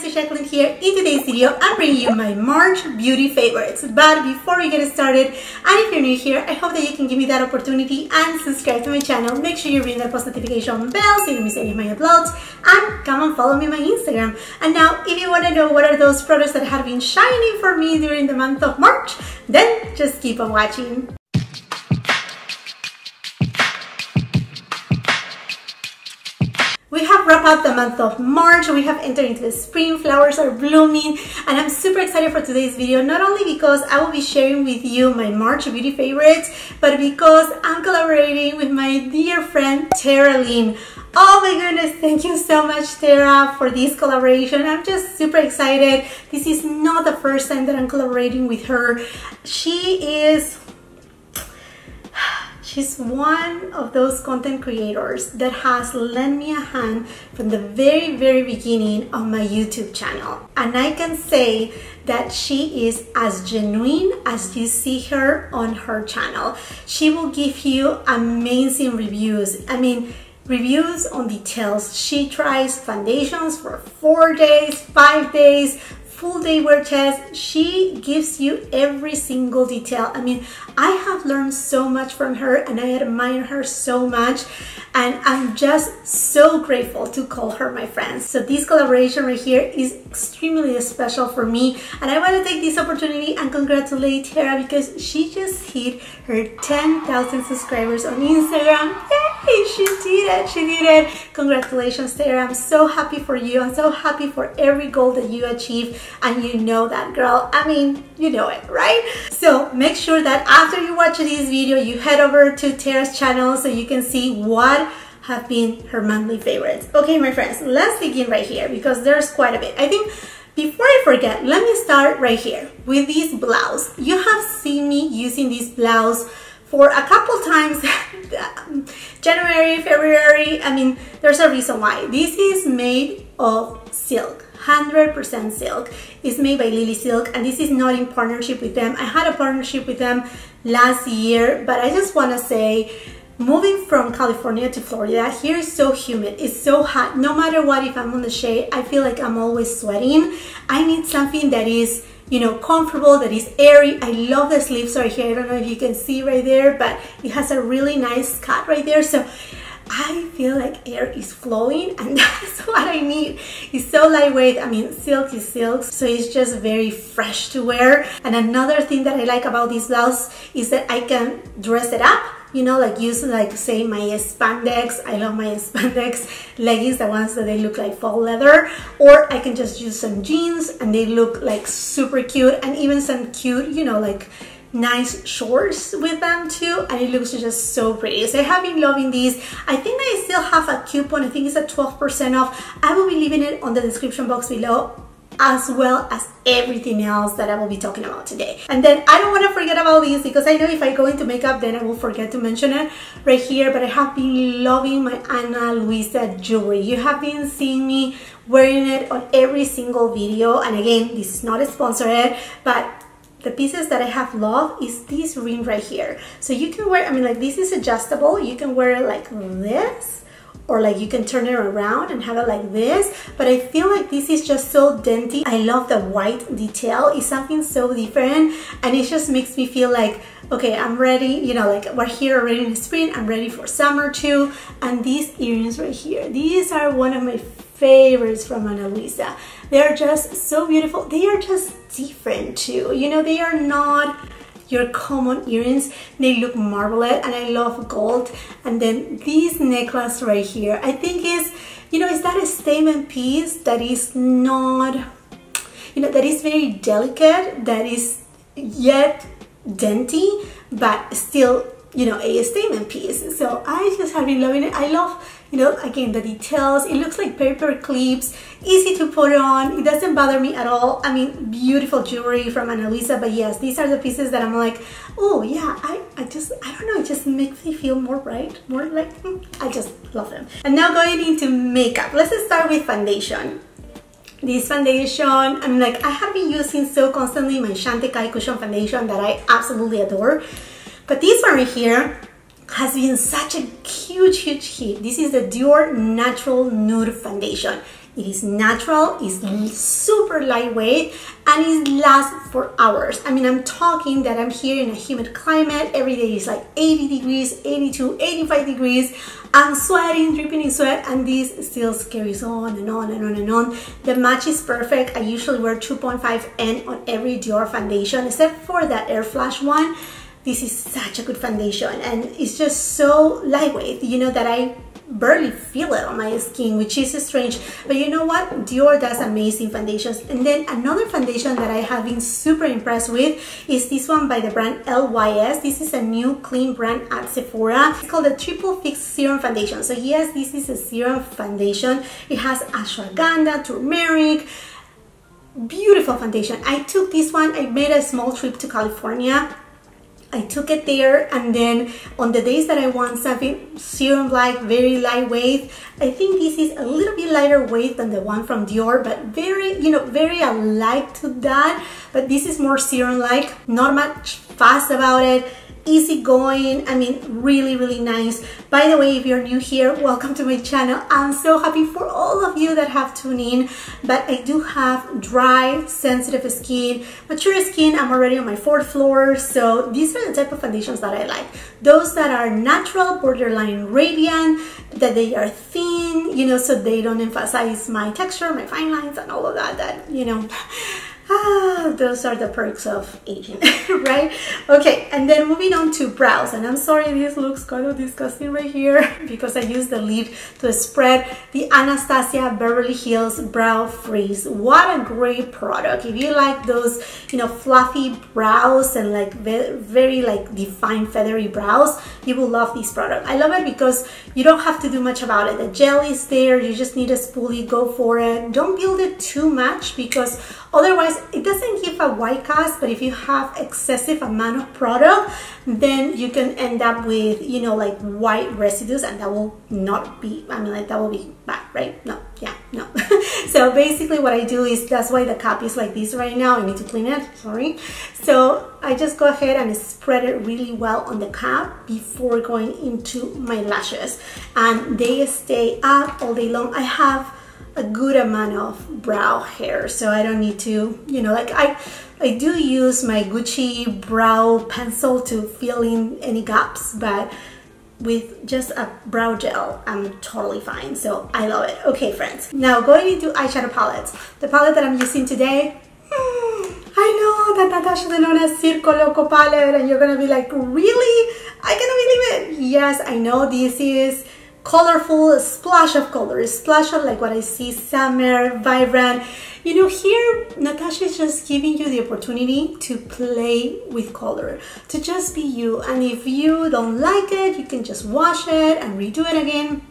friends, it's Jackeline here. In today's video, I'm bringing you my March beauty favorites. But before we get started, and if you're new here, I hope that you can give me that opportunity and subscribe to my channel. Make sure you ring that post notification bell so you don't miss any of my uploads, and come and follow me on my Instagram. And now, if you want to know what are those products that have been shining for me during the month of March, then just keep on watching. We have wrapped up the month of March. We have entered into the spring, flowers are blooming, and I'm super excited for today's video, not only because I will be sharing with you my March beauty favorites, but because I'm collaborating with my dear friend TARA LYNN. Oh my goodness, thank you so much, Tara, for this collaboration. I'm just super excited. This is not the first time that I'm collaborating with her. She's one of those content creators that has lent me a hand from the very beginning of my YouTube channel. And I can say that she is as genuine as you see her on her channel. She will give you amazing reviews. I mean, reviews on details. She tries foundations for 4 days, 5 days, full day wear test. She gives you every single detail. I mean, I have learned so much from her and I admire her so much, and I'm just so grateful to call her my friend. So this collaboration right here is extremely special for me, and I want to take this opportunity and congratulate Tara because she just hit her 10,000 subscribers on Instagram. Yay! She did it! She did it! Congratulations, Tara. I'm so happy for you. I'm so happy for every goal that you achieve, and you know that, girl. I mean, you know it, right? So make sure that after you watch this video, you head over to Tara's channel so you can see what have been her monthly favorites. Okay, my friends, let's begin right here because there's quite a bit. I think before I forget, let me start right here with this blouse. You have seen me using this blouse for a couple times. January, February, I mean, there's a reason why. This is made of silk, 100% silk. It's made by Lily Silk, and this is not in partnership with them. I had a partnership with them last year, but I just want to say, moving from California to Florida, here is so humid, it's so hot. No matter what, if I'm on the shade, I feel like I'm always sweating. I need something that is, you know, comfortable, that is airy. I love the sleeves right here. I don't know if you can see right there, but it has a really nice cut right there. So I feel like air is flowing, and that's what I need. It's so lightweight. I mean, silk is silk, so it's just very fresh to wear. And another thing that I like about this blouse is that I can dress it up, you know, like use, like, say, my spandex. I love my spandex leggings, the ones that they look like faux leather, or I can just use some jeans and they look like super cute, and even some cute, you know, like nice shorts with them too, and it looks just so pretty. So I have been loving these. I think I still have a coupon. I think it's at 12% off. I will be leaving it on the description box below, as well as everything else that I will be talking about today. And then I don't want to forget about these because I know if I go into makeup then I will forget to mention it right here, but I have been loving my Ana Luisa jewelry. You have been seeing me wearing it on every single video, and again, this is not sponsored, but the pieces that I have loved is this ring right here. So you can wear, I mean, like, this is adjustable. You can wear it like this, or like you can turn it around and have it like this, but I feel like this is just so dainty. I love the white detail. It's something so different, and it just makes me feel like, okay, I'm ready, you know, like we're here already in spring, I'm ready for summer too. And these earrings right here, these are one of my favorites from Ana Luisa. They're just so beautiful. They are just different too, you know, they are not your common earrings. They look marvelous, and I love gold. And then this necklace right here, I think is, you know, is that a statement piece that is not, you know, that is very delicate, that is yet dainty, but still, you know, a statement piece. So I just have been loving it. I love, you know, again, the details. It looks like paper clips, easy to put on. It doesn't bother me at all. I mean, beautiful jewelry from Ana Luisa, but yes, these are the pieces that I'm like, oh yeah, I don't know, it just makes me feel more bright, more like, I just love them. And now going into makeup, let's start with foundation. This foundation, I'm like, I have been using so constantly my Chantecaille Cushion foundation that I absolutely adore. But this one right here has been such a huge hit. This is the DIOR Natural Nude Foundation. It is natural, it's super lightweight, and it lasts for hours. I mean, I'm talking that I'm here in a humid climate. Every day is like 80 degrees, 82, 85 degrees. I'm sweating, dripping in sweat, and this still carries on and on and on and on. The match is perfect. I usually wear 2.5N on every DIOR foundation, except for that Air Flash one. This is such a good foundation, and it's just so lightweight, you know, that I barely feel it on my skin, which is strange. But you know what? DIOR does amazing foundations. And then another foundation that I have been super impressed with is this one by the brand LYS. This is a new clean brand at Sephora. It's called the Triple Fix Serum Foundation. So yes, this is a serum foundation. It has ashwagandha, turmeric, beautiful foundation. I took this one, I made a small trip to California. I took it there, and then on the days that I want something serum-like, very lightweight, I think this is a little bit lighter weight than the one from DIOR, but very, you know, very alike to that. But this is more serum-like, not much fuss about it, easy going. I mean, really, really nice. By the way, if you're new here, welcome to my channel. I'm so happy for all of you that have tuned in, but I do have dry, sensitive skin, mature skin. I'm already on my 4th floor, so these are the type of foundations that I like. Those that are natural, borderline radiant, that they are thin, you know, so they don't emphasize my texture, my fine lines, and all of that, you know. Those are the perks of aging, right? Okay, and then moving on to brows, and I'm sorry this looks kind of disgusting right here because I used the lid to spread the Anastasia Beverly Hills Brow Freeze. What a great product. If you like those, you know, fluffy brows and like very like defined feathery brows, you will love this product. I love it because you don't have to do much about it. The gel is there, you just need a spoolie, go for it. Don't build it too much because otherwise it doesn't give a white cast, but if you have excessive amount of product, then you can end up with, you know, like white residues, and that will not be, I mean, like that will be bad, right? No, yeah, no. So basically what I do is, that's why the cap is like this right now. I need to clean it, sorry. So I just go ahead and spread it really well on the cap before going into my lashes, and they stay up all day long. I have a good amount of brow hair, so I don't need to, you know, like I do use my Gucci brow pencil to fill in any gaps, but with just a brow gel, I'm totally fine. So I love it. Okay, friends, now going into eyeshadow palettes. The palette that I'm using today, I know that Natasha Denona Circo Loco palette, and you're gonna be like, really? I cannot believe it. Yes, I know this is colorful, a splash of color, a splash of like what I see, summer, vibrant. You know, here Natasha is just giving you the opportunity to play with color, to just be you. And if you don't like it, you can just wash it and redo it again.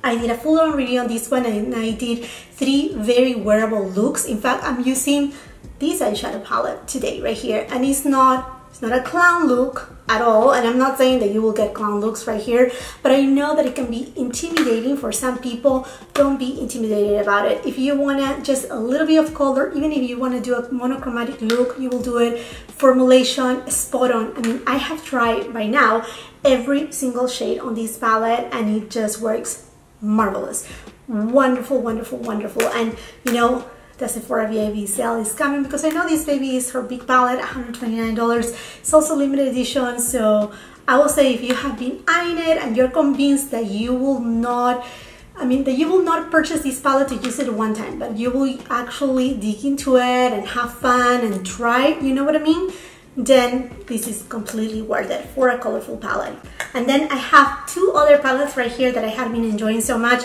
I did a full-on review on this one, and I did 3 very wearable looks. In fact, I'm using this eyeshadow palette today right here, and it's not a clown look at all, and I'm not saying that you will get clown looks right here, but I know that it can be intimidating for some people. Don't be intimidated about it. If you want to just a little bit of color, even if you want to do a monochromatic look, you will do it. Formulation spot on. I mean, I have tried by now every single shade on this palette, and it just works marvelous. Wonderful, wonderful, wonderful. And you know, the Sephora VIP sale is coming because I know this baby is her big palette, $129. It's also limited edition, so I will say if you have been eyeing it and you're convinced that you will not, I mean, that you will not purchase this palette to use it one time, but you will actually dig into it and have fun and try it, you know what I mean? Then this is completely worth it for a colorful palette. And then I have 2 other palettes right here that I have been enjoying so much.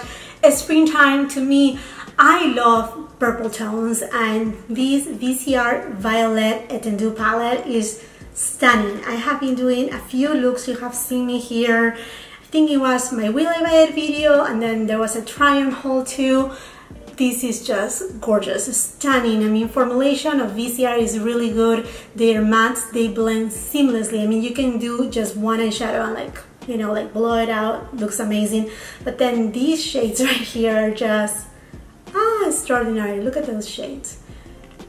Springtime, to me, I love purple tones, and this VCR Violet Etendu palette is stunning. I have been doing a few looks. You have seen me here. I think it was my Will I Buy It video, and then there was a try on haul too. This is just gorgeous, stunning. I mean, formulation of VCR is really good. Their mattes, they blend seamlessly. I mean, you can do just one eyeshadow and like, you know, like blow it out, looks amazing. But then these shades right here are just extraordinary. Look at those shades.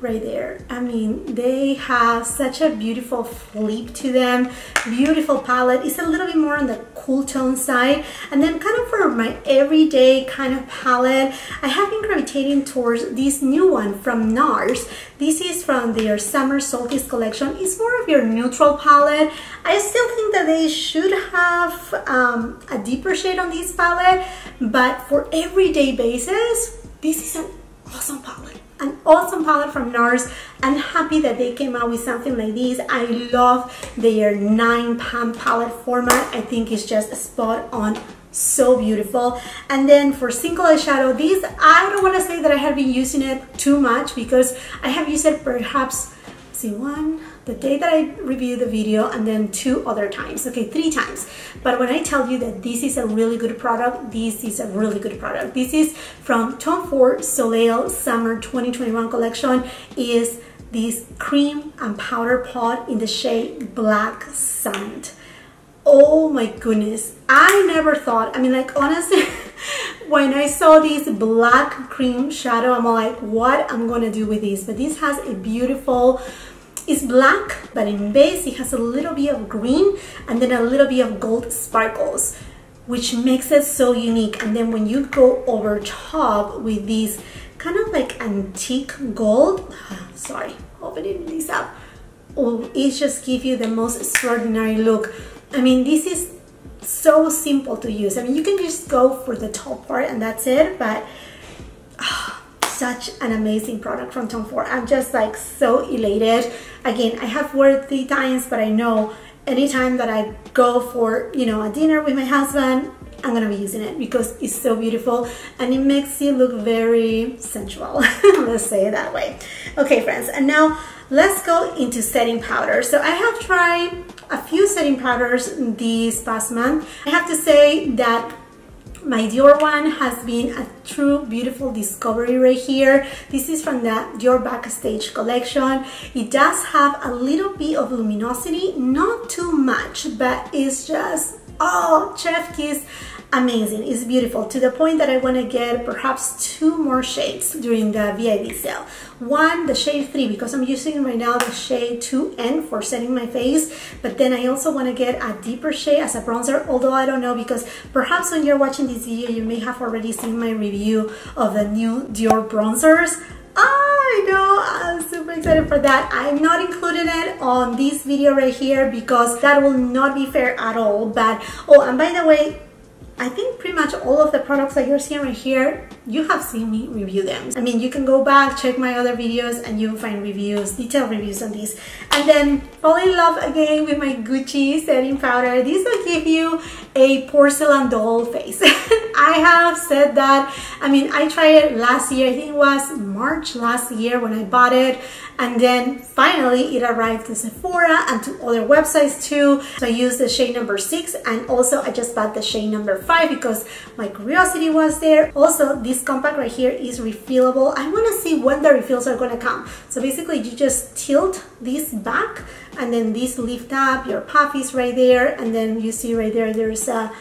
right there. I mean, they have such a beautiful flip to them, beautiful palette. It's a little bit more on the cool tone side. And then kind of for my everyday kind of palette, I have been gravitating towards this new one from NARS. This is from their Summer Solstice collection. It's more of your neutral palette. I still think that they should have a deeper shade on this palette, but for everyday basis, this is an awesome palette. An awesome palette from NARS. I'm happy that they came out with something like this. I love their 9-pan palette format. I think it's just spot on, so beautiful. And then for single eyeshadow, this, I don't want to say that I have been using it too much because I have used it perhaps, the day that I reviewed the video, and then 2 other times, okay, 3 times. But when I tell you that this is a really good product, this is a really good product. This is from Tom Ford Soleil Summer 2021 collection. Is this cream and powder pot in the shade Black Sand. Oh my goodness, I never thought, I mean, like, honestly, when I saw this black cream shadow, I'm like, what I'm gonna do with this? But this has a beautiful, it's black, but in base it has a little bit of green and then a little bit of gold sparkles, which makes it so unique. And then when you go over top with this kind of like antique gold, sorry, opening this up, oh, it just gives you the most extraordinary look. I mean, this is so simple to use. I mean, you can just go for the top part and that's it, but such an amazing product from Tom Ford. I'm just like so elated. Again, I have worn it 3 times, but I know anytime that I go for, you know, a dinner with my husband, I'm gonna be using it because it's so beautiful and it makes you look very sensual. Let's say it that way. Okay, friends, and now let's go into setting powder. So I have tried a few setting powders this past month. I have to say that my Dior one has been a true beautiful discovery right here. This is from the Dior Backstage collection. It does have a little bit of luminosity, not too much, but it's just, oh, chef kiss, amazing. It's beautiful to the point that I want to get perhaps 2 more shades during the VIB sale. One, the shade 3, because I'm using right now the shade 2N for setting my face, but then I also want to get a deeper shade as a bronzer, although I don't know, because perhaps when you're watching this video you may have already seen my review of the new Dior bronzers. I know, I'm super excited for that. I'm not including it on this video right here because that will not be fair at all. But oh, and by the way, I think pretty much all of the products that you're seeing right here, you have seen me review them. I mean, you can go back, check my other videos, and you'll find reviews, detailed reviews on these. And then fall in love again with my Gucci setting powder. This will give you a porcelain doll face. I have said that. I mean, I tried it last year. I think it was March last year when I bought it. And then finally it arrived to Sephora and to other websites too. So I used the shade number 6, and also I just bought the shade number 5 because my curiosity was there. Also, this compact right here is refillable. I want to see when the refills are going to come. So basically you just tilt this back and then this lift up, your puff is right there, and then you see right there there's a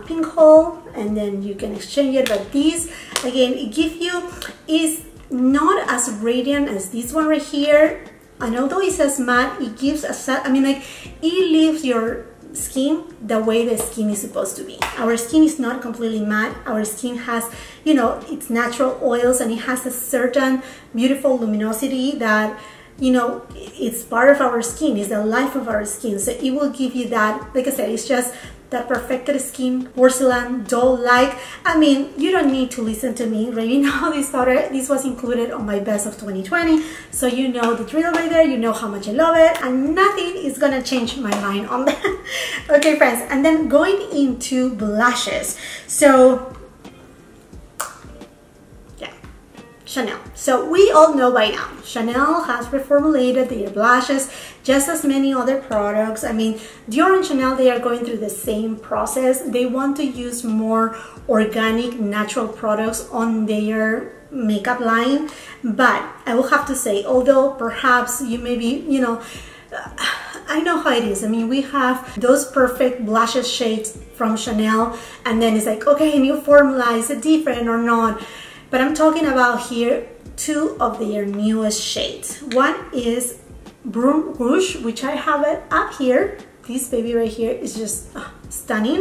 pink hole, and then you can exchange it. But this again, it gives you, is not as radiant as this one right here, and although it says matte, it gives a set, I mean, like, it leaves your skin the way the skin is supposed to be. Our skin is not completely matte. Our skin has, you know, its natural oils, and it has a certain beautiful luminosity that, you know, it's part of our skin, it's the life of our skin. So it will give you that, like I said, it's just that perfected skin, porcelain, doll-like. I mean, you don't need to listen to me, right? You know this powder, this was included on my best of 2020. So you know the drill right there, you know how much I love it, and nothing is gonna change my mind on that. Okay, friends, and then going into blushes. So Chanel. So we all know by now, Chanel has reformulated their blushes just as many other products. I mean, Dior and Chanel, they are going through the same process. They want to use more organic, natural products on their makeup line. But I will have to say, although perhaps you may be, you know, I know how it is. I mean, we have those perfect blushes shades from Chanel, and then it's like, okay, new formula, is it different or not? But I'm talking about here two of their newest shades. One is Brun Rouge, which I have it up here. This baby right here is just stunning.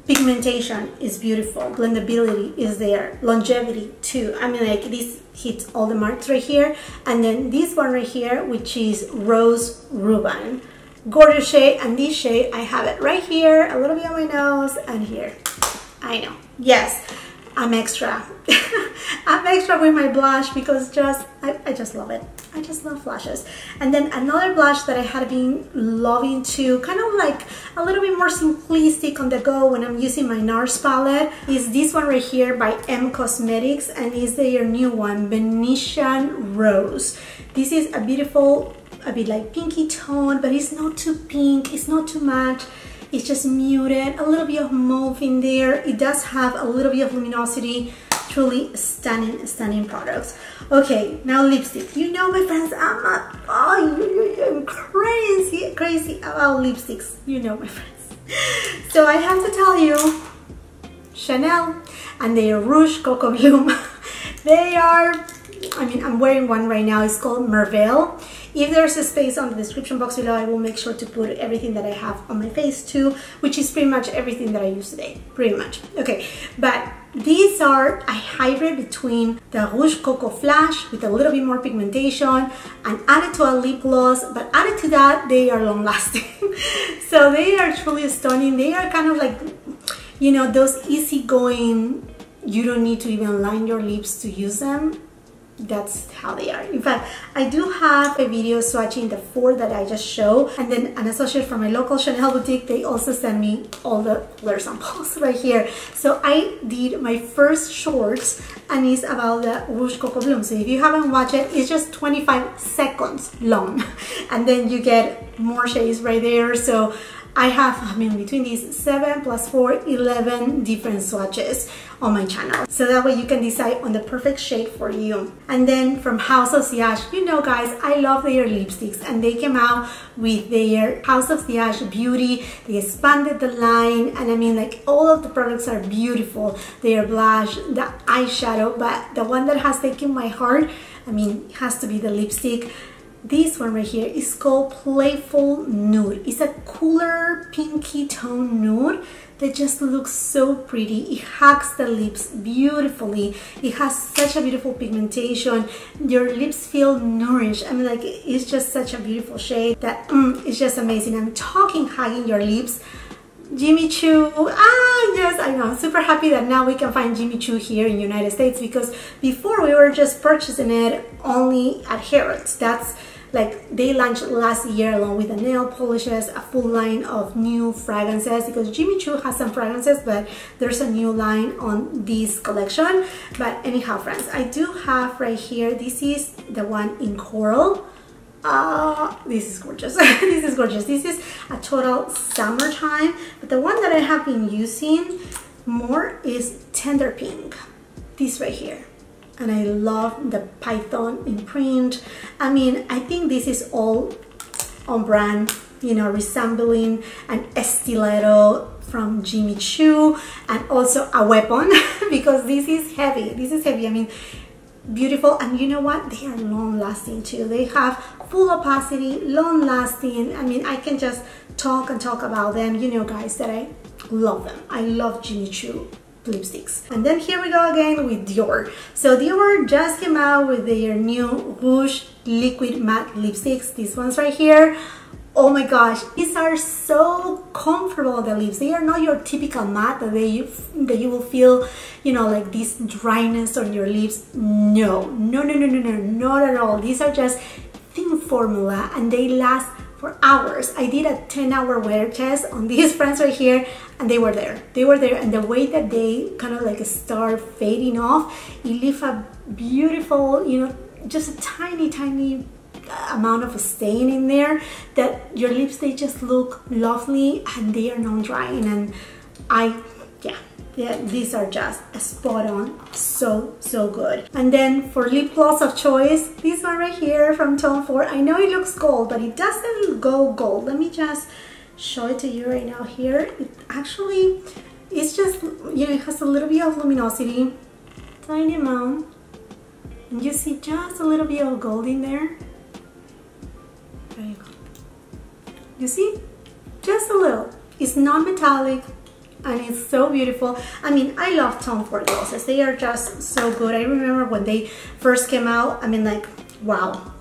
Pigmentation is beautiful. Blendability is there. Longevity too. I mean, like, this hits all the marks right here. And then this one right here, which is Rose Ruban. Gorgeous shade. And this shade, I have it right here, a little bit on my nose, and here. I know. Yes, I'm extra. I'm extra with my blush because I just love it. I just love blushes. And then another blush that I had been loving too, kind of like a little bit more simplistic on the go when I'm using my NARS palette, is this one right here by M Cosmetics, and is their new one, Venetian Rose. This is a beautiful, a bit like pinky tone, but it's not too pink, it's not too much. It's just muted, a little bit of mauve in there. It does have a little bit of luminosity. Truly stunning, stunning products. Okay, now lipstick. You know, my friends, I'm crazy about lipsticks. You know, my friends. So I have to tell you, Chanel and their Rouge Coco Bloom. They are, I mean, I'm wearing one right now. It's called Merveille. If there's a space on the description box below, I will make sure to put everything that I have on my face too, which is pretty much everything that I use today, pretty much. Okay, but these are a hybrid between the Rouge Coco Flash with a little bit more pigmentation and added to a lip gloss, but added to that, they are long lasting. So they are truly stunning. They are kind of like, you know, those easygoing, you don't need to even line your lips to use them. That's how they are. In fact, I do have a video swatching the 4 that I just showed, and then an associate from my local Chanel boutique, they also sent me all the color samples right here. So I did my first shorts, and it's about the Rouge Coco Bloom. So if you haven't watched it, it's just 25 seconds long, and then you get more shades right there. So I have, I mean, between these 7 + 4, 11 different swatches on my channel. So that way you can decide on the perfect shade for you. And then from House of Sillage, you know guys, I love their lipsticks, and they came out with their House of Sillage Beauty. They expanded the line, and I mean, like, all of the products are beautiful. Their blush, the eyeshadow, but the one that has taken my heart, I mean, it has to be the lipstick. This one right here is called Playful Nude. It's a cooler pinky tone nude that just looks so pretty. It hugs the lips beautifully. It has such a beautiful pigmentation. Your lips feel nourished. I mean, like, it's just such a beautiful shade that it's just amazing. I'm talking hugging your lips. Jimmy Choo, yes, I know. I'm super happy that now we can find Jimmy Choo here in the United States, because before we were just purchasing it only at Harrods. That's like, they launched last year along with the nail polishes, a full line of new fragrances, because Jimmy Choo has some fragrances, but there's a new line on this collection. But anyhow, friends, I do have right here, this is the one in coral. This is gorgeous. This is gorgeous. This is a total summertime, but the one that I have been using more is Tender Pink, this right here. And I love the Python imprint. I mean, I think this is all on brand, you know, resembling an stiletto from Jimmy Choo, and also a weapon, because this is heavy. This is heavy. I mean, beautiful. And you know what, they are long lasting too. They have full opacity, long lasting. I mean, I can just talk and talk about them. You know, guys, that I love them. I love Jimmy Choo lipsticks. And then here we go again with Dior. So Dior just came out with their new Rouge Liquid Matte lipsticks. These ones right here. Oh my gosh, these are so comfortable, the lips. They are not your typical matte that you will feel, you know, like this dryness on your lips. No, not at all. These are just thin formula, and they last for hours. I did a 10-hour wear test on these friends right here, and they were there. They were there, and the way that they kind of like start fading off, it leaves a beautiful, you know, just a tiny amount of stain in there, that your lips, they just look lovely, and they are non-drying. And yeah, these are just spot on, so good. And then for lip gloss of choice, this one right here from Tom Ford. I know it looks gold, but it doesn't go gold. Let me just show it to you right now here. It actually, it's just, you know, it has a little bit of luminosity, tiny amount, And you see just a little bit of gold in there. There you go. You see? Just a little. It's non-metallic and it's so beautiful. I mean, I love Tom Ford glosses. They are just so good. I remember when they first came out, I mean, like, wow.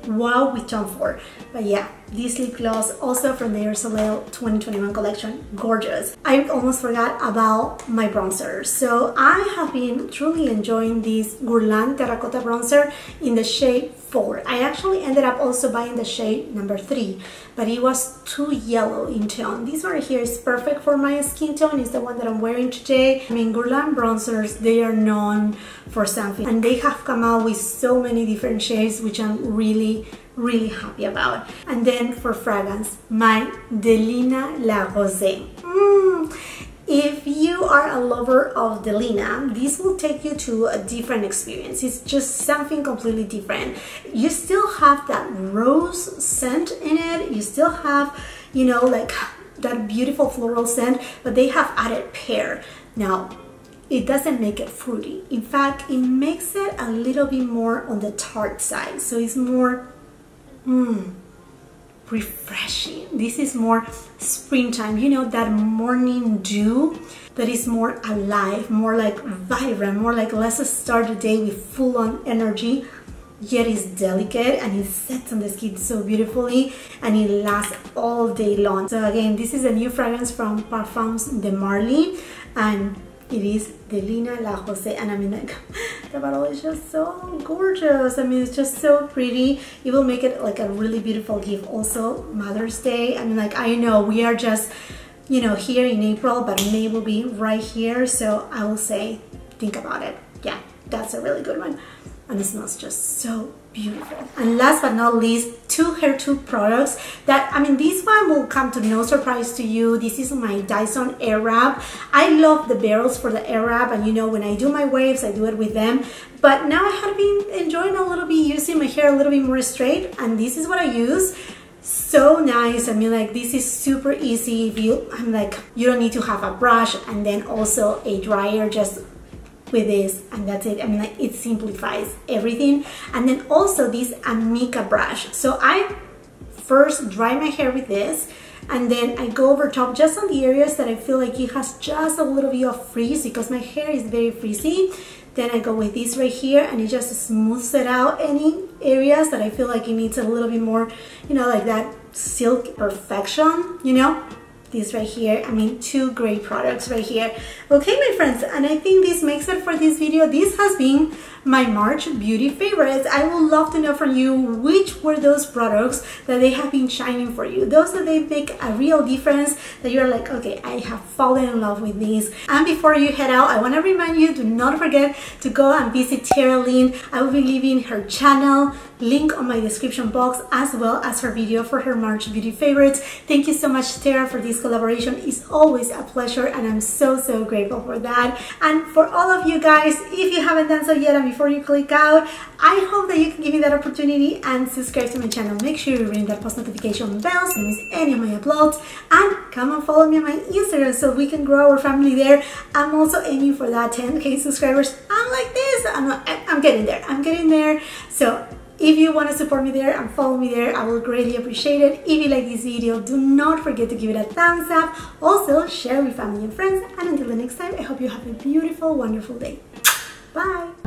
Wow with Tom Ford. But yeah, this lip gloss also from the Air Soleil 2021 collection, gorgeous. I almost forgot about my bronzer. So I have been truly enjoying this Guerlain Terracotta bronzer in the shade 4. I actually ended up also buying the shade number 3, but it was too yellow in tone. This one right here is perfect for my skin tone. It's the one that I'm wearing today. I mean, Guerlain bronzers, they are known for something, and they have come out with so many different shades, which I'm really happy about. And then for fragrance, my Delina La Rosée. If you are a lover of Delina, this will take you to a different experience. It's just something completely different. You still have that rose scent in it. You still have, you know, like that beautiful floral scent, but they have added pear. Now, it doesn't make it fruity. In fact, it makes it a little bit more on the tart side. So it's more refreshing. This is more springtime, you know, that morning dew that is more alive, more like vibrant, more like let's start the day with full-on energy, yet it's delicate and it sets on the skin so beautifully and it lasts all day long. So again, this is a new fragrance from Parfums de Marly and it is Delina La Rosée, and I mean, like, the bottle is just so gorgeous. I mean, it's just so pretty. It will make it like a really beautiful gift. Also, Mother's Day. I mean, like, I know we are just, you know, here in April, but May will be right here. So I will say, think about it. Yeah, that's a really good one. And it smells just so beautiful. And last but not least, 2 hair tube products that, I mean, this one will come to no surprise to you. This is my Dyson Airwrap. I love the barrels for the Airwrap, and you know, when I do my waves, I do it with them. But now I have been enjoying a little bit, using my hair a little bit more straight, and this is what I use. So nice. I mean, like, this is super easy. If you, I'm like, you don't need to have a brush and then also a dryer, just with this, and that's it. I mean, like, it simplifies everything. And then also this Amica brush. So I first dry my hair with this, and then I go over top just on the areas that I feel like it has just a little bit of frizz, because my hair is very frizzy. Then I go with this right here, and it just smooths it out any areas that I feel like it needs a little bit more, you know, like that silk perfection, you know. This right here, I mean, 2 great products right here. Okay, my friends, and I think this makes it for this video. This has been my March beauty favorites. I would love to know from you which were those products that they have been shining for you, those that they make a real difference, that you're like, okay, I have fallen in love with these. And before you head out, I want to remind you, do not forget to go and visit Tara Lynn. I will be leaving her channel link on my description box, as well as her video for her March beauty favorites. Thank you so much, Tara, for this collaboration. It's always a pleasure, and I'm so grateful for that. And for all of you guys, if you haven't done so yet, and before you click out, I hope that you can give me that opportunity and subscribe to my channel. Make sure you ring that post notification bell so you don't miss any of my uploads, and come and follow me on my Instagram so we can grow our family there. I'm also aiming for that 10K subscribers. I'm like this. I'm getting there. I'm getting there. So if you want to support me there and follow me there, I will greatly appreciate it. If you like this video, do not forget to give it a thumbs up. Also, share with family and friends. And until the next time, I hope you have a beautiful, wonderful day. Bye!